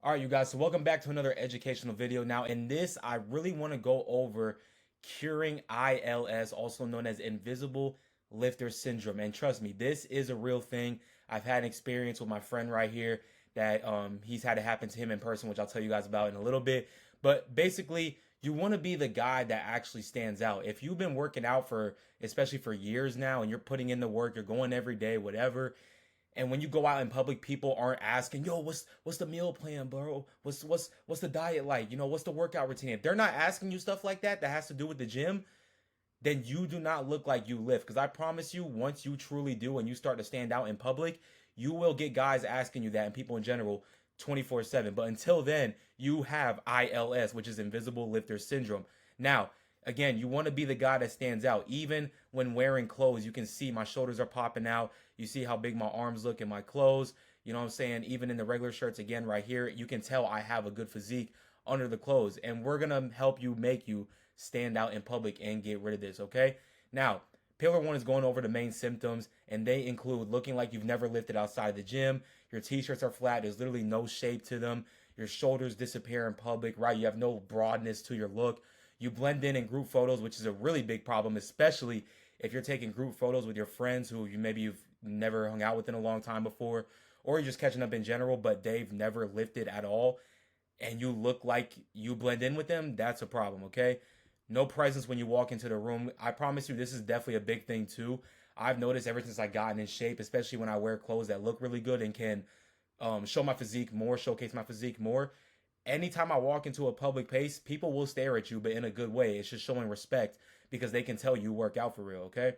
All right, you guys, so welcome back to another educational video. Now, in this, I really want to go over curing ILS, also known as invisible lifter syndrome. And trust me, this is a real thing. I've had an experience with my friend right here that he's had it happen to him in person, which I'll tell you guys about in a little bit. But basically, you want to be the guy that actually stands out. If you've been working out for, especially for years now, and you're putting in the work, you're going every day, whatever, and when you go out in public, people aren't asking, "Yo, what's the meal plan, bro? What's the diet like? What's the workout routine?" If they're not asking you stuff like that has to do with the gym, then you do not look like you lift. Because I promise you, once you truly do and you start to stand out in public, you will get guys asking you that and people in general 24/7. But until then, you have ILS, which is invisible lifter syndrome. Now, again, you want to be the guy that stands out. Even when wearing clothes, you can see my shoulders are popping out. You see how big my arms look in my clothes. You know what I'm saying? Even in the regular shirts, again, right here, you can tell I have a good physique under the clothes. And we're going to help you make you stand out in public and get rid of this, okay? Now, Pillar 1 is going over the main symptoms, and they include looking like you've never lifted outside the gym. Your t-shirts are flat. There's literally no shape to them. Your shoulders disappear in public, right? You have no broadness to your look. You blend in group photos, which is a really big problem, especially if you're taking group photos with your friends who you've never hung out with in a long time before, or you're just catching up in general, but they've never lifted at all, and you look like you blend in with them. That's a problem, okay? No presence when you walk into the room. I promise you, this is definitely a big thing too. I've noticed ever since I gotten in shape, especially when I wear clothes that look really good and can show my physique more, showcase my physique more. Anytime I walk into a public place, people will stare at you, but in a good way. It's just showing respect because they can tell you work out for real, okay?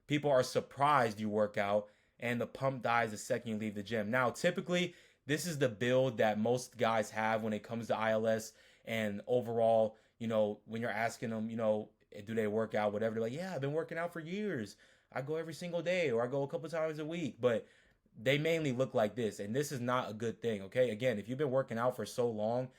People are surprised you work out, and the pump dies the second you leave the gym. Now, typically, this is the build that most guys have when it comes to ILS and overall, when you're asking them, do they work out, whatever, they're like, yeah, I've been working out for years. I go every single day or I go a couple times a week, but they mainly look like this, and this is not a good thing, okay? Again, if you've been working out for so long,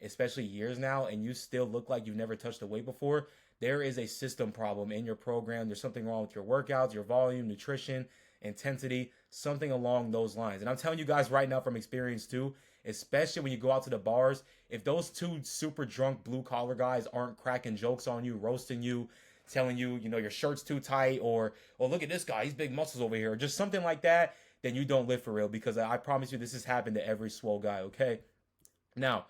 especially years now, and you still look like you've never touched a weight before, there is a system problem in your program. There's something wrong with your workouts, your volume, nutrition, intensity, something along those lines. And I'm telling you guys right now from experience too, especially when you go out to the bars, if those two super drunk blue collar guys aren't cracking jokes on you, roasting you, telling you, your shirt's too tight, or, oh, look at this guy, he's big muscles over here, or just something like that, then you don't live for real, because I promise you this has happened to every swole guy, okay? Now,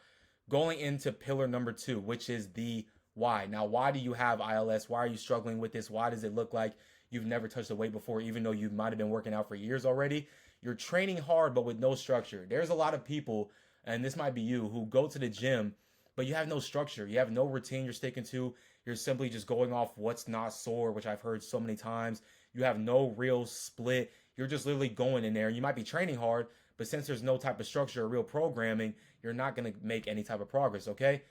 going into pillar number 2, which is the why. Now, why do you have ILS? Why are you struggling with this? Why does it look like you've never touched a weight before, even though you might have been working out for years already? You're training hard, but with no structure. There's a lot of people, and this might be you, who go to the gym, but you have no structure. You have no routine you're sticking to. You're simply just going off what's not sore, which I've heard so many times. You have no real split. You're just literally going in there. You might be training hard, but since there's no type of structure or real programming, you're not going to make any type of progress, okay?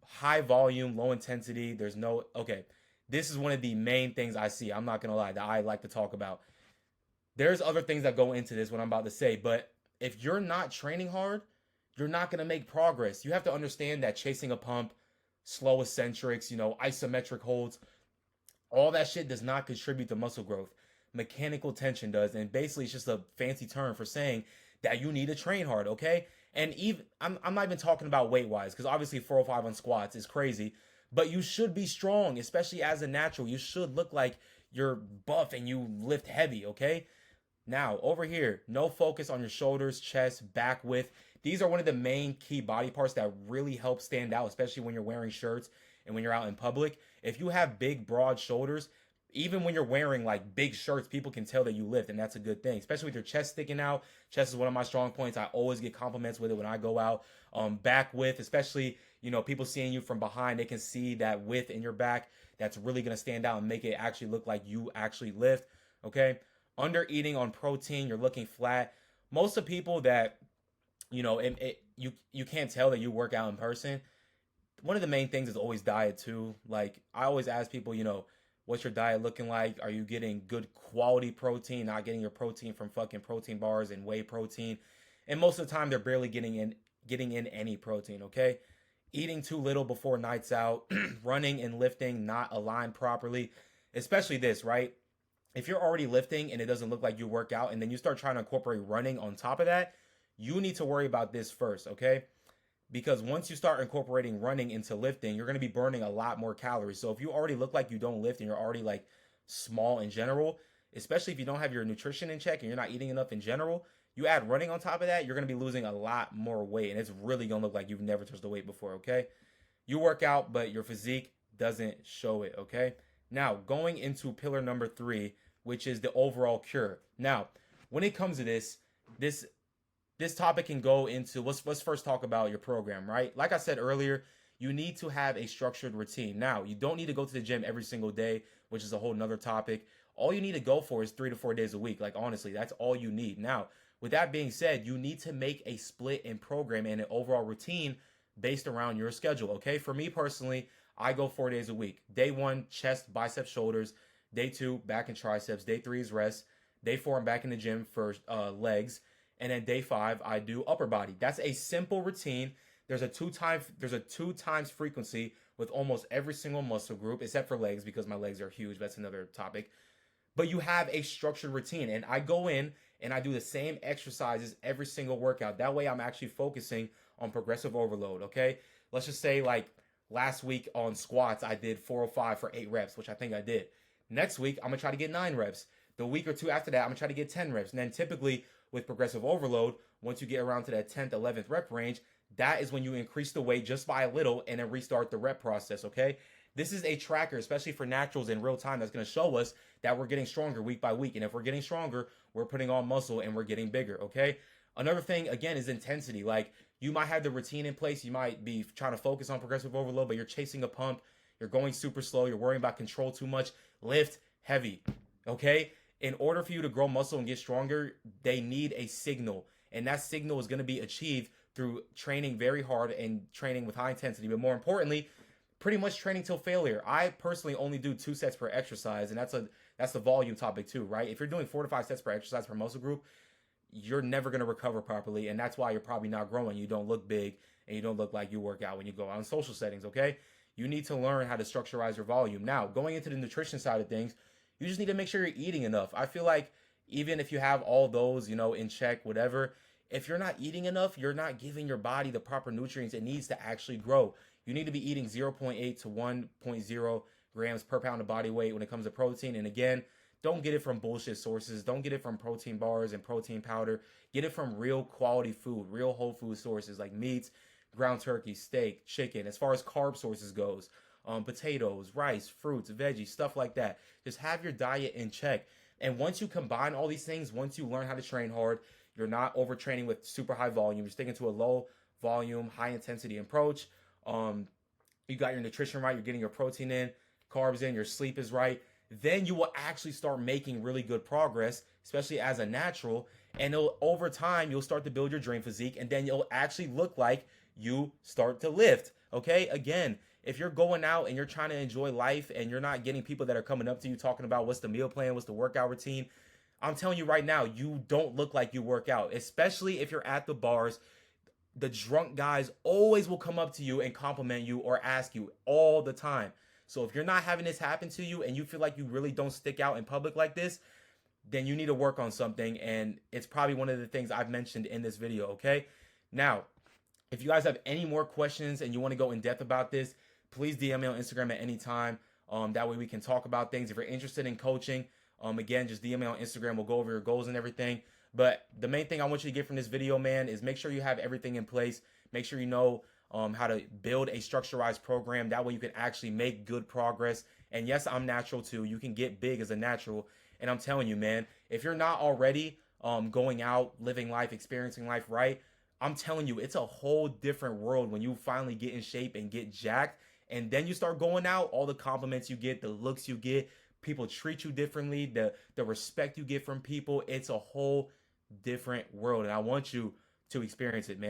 High volume, low intensity. Okay. This is one of the main things I see. I'm not going to lie, that I like to talk about. There's other things that go into this, what I'm about to say, but if you're not training hard, you're not going to make progress. You have to understand that chasing a pump, slow eccentrics, isometric holds, all that shit does not contribute to muscle growth. Mechanical tension does, and basically it's just a fancy term for saying that you need to train hard, okay? And even I'm not even talking about weight wise, because obviously 405 on squats is crazy, but you should be strong, especially as a natural. You should look like you're buff and you lift heavy, okay? Now, over here, no focus on your shoulders, chest, back width. These are one of the main key body parts that really help stand out, especially when you're wearing shirts and when you're out in public. If you have big, broad shoulders, even when you're wearing like big shirts, people can tell that you lift, and that's a good thing, especially with your chest sticking out. Chest is one of my strong points. I always get compliments with it when I go out. Back width, especially, people seeing you from behind, they can see that width in your back. That's really going to stand out and make it actually look like you actually lift, okay? Under eating on protein, you're looking flat. Most of people that, you can't tell that you work out in person. One of the main things is always diet too. Like, I always ask people, what's your diet looking like? Are you getting good quality protein, not getting your protein from fucking protein bars and whey protein? And most of the time they're barely getting in any protein, okay? Eating too little before nights out, running and lifting not aligned properly. Especially this, right? If you're already lifting and it doesn't look like you work out, and then you start trying to incorporate running on top of that, you need to worry about this first, okay? because once you start incorporating running into lifting, you're going to be burning a lot more calories. So if you already look like you don't lift and you're already like small in general, especially if you don't have your nutrition in check and you're not eating enough in general, you add running on top of that, you're going to be losing a lot more weight, and it's really going to look like you've never touched the weight before, okay? You work out, but your physique doesn't show it, okay? Now, going into pillar number 3, which is the overall cure. Now, when it comes to this this topic can go into, let's first talk about your program, right? Like I said earlier, you need to have a structured routine. Now, you don't need to go to the gym every single day, which is a whole nother topic. All you need to go for is 3 to 4 days a week. Like, honestly, that's all you need. Now, with that being said, you need to make a split in program and an overall routine based around your schedule, okay? For me personally, I go 4 days a week. Day 1, chest, biceps, shoulders. Day 2, back and triceps. Day 3 is rest. Day 4, I'm back in the gym for legs. And then day 5, I do upper body. That's a simple routine. There's a two times frequency with almost every single muscle group, except for legs because my legs are huge. That's another topic. But you have a structured routine, and I go in and I do the same exercises every single workout. That way I'm actually focusing on progressive overload, okay? Let's just say like last week on squats, I did 405 for 8 reps, which I think I did. Next week, I'm going to try to get 9 reps. The week or two after that, I'm going to try to get 10 reps. And then typically with progressive overload, once you get around to that 10th, 11th rep range, that is when you increase the weight just by a little and then restart the rep process, okay? This is a tracker, especially for naturals in real time, that's going to show us that we're getting stronger week by week. And if we're getting stronger, we're putting on muscle and we're getting bigger, okay? Another thing, again, is intensity. Like, you might have the routine in place. You might be trying to focus on progressive overload, but you're chasing a pump. You're going super slow. You're worrying about control too much. Lift heavy, okay? In order for you to grow muscle and get stronger, they need a signal. And that signal is going to be achieved through training very hard and training with high intensity. But more importantly, pretty much training till failure. I personally only do 2 sets per exercise, and that's the volume topic too, right? If you're doing 4 to 5 sets per exercise per muscle group, you're never going to recover properly, and that's why you're probably not growing. You don't look big, and you don't look like you work out when you go out in social settings, okay? You need to learn how to structureize your volume. Now, going into the nutrition side of things, you just need to make sure you're eating enough. I feel like even if you have all those, in check, whatever, if you're not eating enough, you're not giving your body the proper nutrients it needs to actually grow. You need to be eating 0.8 to 1.0 grams per pound of body weight when it comes to protein. And again, don't get it from bullshit sources. Don't get it from protein bars and protein powder. Get it from real quality food, real whole food sources like meats, ground turkey, steak, chicken. As far as carb sources goes, potatoes, rice, fruits, veggies, stuff like that. Just have your diet in check. And once you combine all these things, once you learn how to train hard, you're not overtraining with super high volume. You're sticking to a low volume, high intensity approach. You got your nutrition right. You're getting your protein in, carbs in, your sleep is right. Then you will actually start making really good progress, especially as a natural. And over time, you'll start to build your dream physique, and then you'll actually look like you start to lift. Okay? Again, if you're going out and you're trying to enjoy life and you're not getting people that are coming up to you talking about what's the meal plan, what's the workout routine, I'm telling you right now, you don't look like you work out, especially if you're at the bars. The drunk guys always will come up to you and compliment you or ask you all the time. So if you're not having this happen to you and you feel like you really don't stick out in public like this, then you need to work on something. And it's probably one of the things I've mentioned in this video, okay? Now, if you guys have any more questions and you want to go in depth about this, please DM me on Instagram at any time. That way we can talk about things. If you're interested in coaching, again, just DM me on Instagram. We'll go over your goals and everything. But the main thing I want you to get from this video, man, is make sure you have everything in place. Make sure you know how to build a structurized program. That way you can actually make good progress. And yes, I'm natural too. You can get big as a natural. And I'm telling you, man, if you're not already going out, living life, experiencing life right, I'm telling you, it's a whole different world when you finally get in shape and get jacked. And then you start going out, all the compliments you get, the looks you get, people treat you differently, the respect you get from people. It's a whole different world. And I want you to experience it, man.